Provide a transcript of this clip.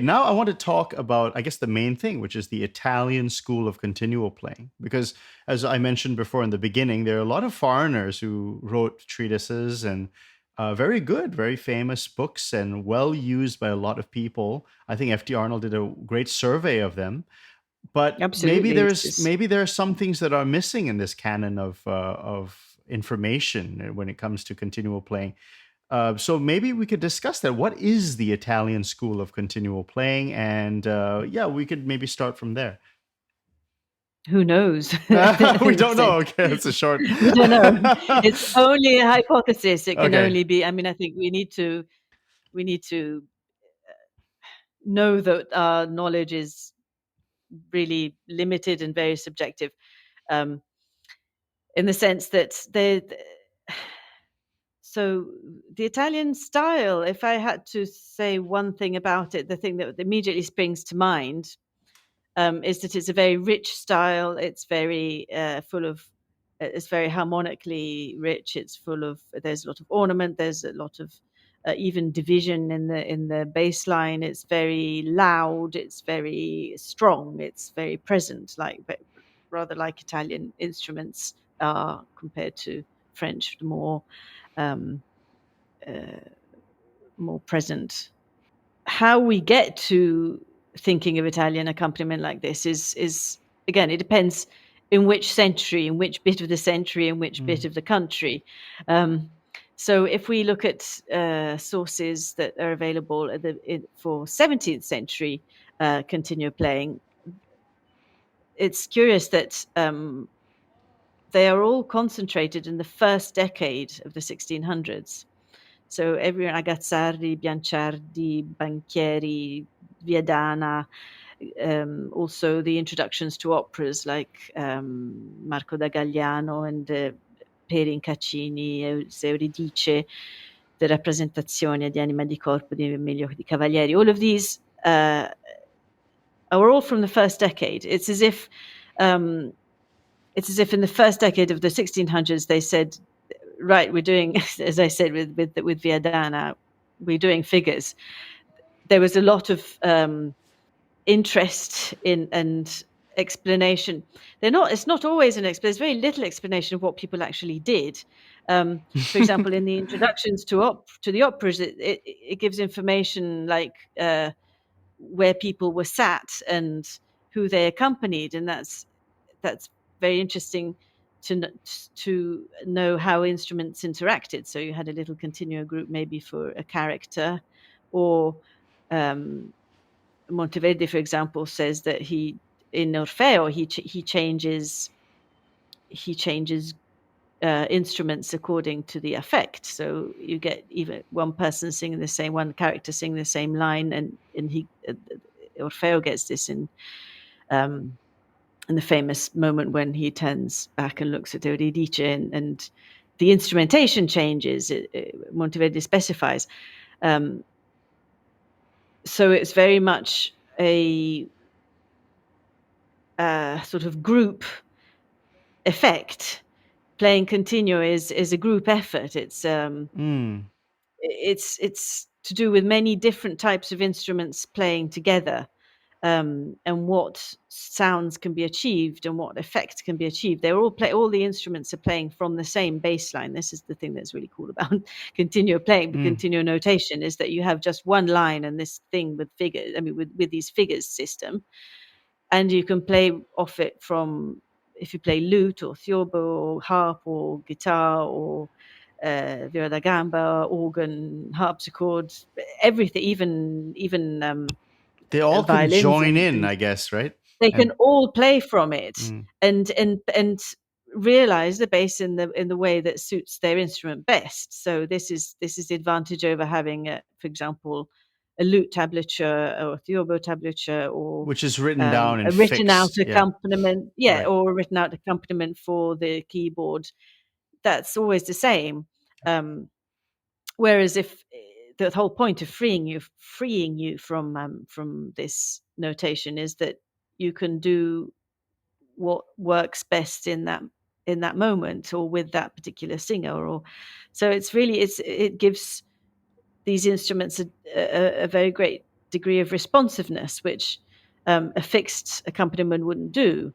Now I want to talk about, I guess, the main thing, which is the Italian school of continuo playing. Because as I mentioned before in the beginning, there are a lot of foreigners who wrote treatises and very good, very famous books and well used by a lot of people. I think F.T. Arnold did a great survey of them. But Absolutely. maybe there are some things that are missing in this canon of information when it comes to continuo playing. So maybe we could discuss that. What is the Italian school of continual playing? And yeah, we could maybe start from there. Who knows? We In a don't know. sense. Okay, it's a short. We don't know. It's only a hypothesis. It can Okay. only be. I mean, I think we need to know that our knowledge is really limited and very subjective, um, in the sense that so the Italian style, if I had to say one thing about it, the thing that immediately springs to mind, is that it's a very rich style. It's very full of, it's very harmonically rich. It's full of, there's a lot of ornament. There's a lot of even division in the bass line. It's very loud. It's very strong. It's very present, rather like Italian instruments are compared to French, um, uh, more present. How we get to thinking of Italian accompaniment like this is again, it depends in which century, in which bit of the century, in which bit of the country. So if we look at sources that are available for 17th century continuo playing, it's curious that they are all concentrated in the first decade of the 1600s. So everyone, Agazzardi, Bianciardi, Banchieri, Viadana, also the introductions to operas like Marco da Gagliano and Perin Caccini, Euridice, the Rappresentazioni di Anima di Corpo di Emilio di Cavalieri. All of these are all from the first decade. It's as if in the first decade of the 1600s they said, right, we're doing, as I said with Viadana, we're doing figures. There was a lot of interest in and explanation. It's not always an explanation. There's very little explanation of what people actually did. For example, in the introductions to the operas, it gives information like where people were sat and who they accompanied, and that's very interesting to know how instruments interacted. So you had a little continuo group maybe for a character, or Monteverdi, for example, says that in Orfeo he changes instruments according to the effect. So you get even one person singing the same, one character singing the same line, and he Orfeo gets this in the famous moment when he turns back and looks at Euridice, and the instrumentation changes. Monteverdi specifies. So it's very much a sort of group effect. Playing continuo is a group effort. It's to do with many different types of instruments playing together, and what sounds can be achieved and what effects can be achieved. All the instruments are playing from the same bass line. This is the thing that's really cool about continuo playing, continuo notation, is that you have just one line and this thing with figures, I mean with these figures system, and you can play off it from, if you play lute or theorbo or harp or guitar or viola da gamba, organ, harpsichord, everything, even They all can violins, join in, and I guess, right? they can And all play from it, and realize the bass in the way that suits their instrument best. So this is the advantage over having, for example, a lute tablature or a theorbo tablature, or which is written down a and written out fixed. Yeah. accompaniment, Right. or a written out accompaniment for the keyboard. That's always the same. Whereas if the whole point of freeing you from this notation is that you can do what works best in that moment, or with that particular singer, or so it gives these instruments a very great degree of responsiveness, which a fixed accompaniment wouldn't do.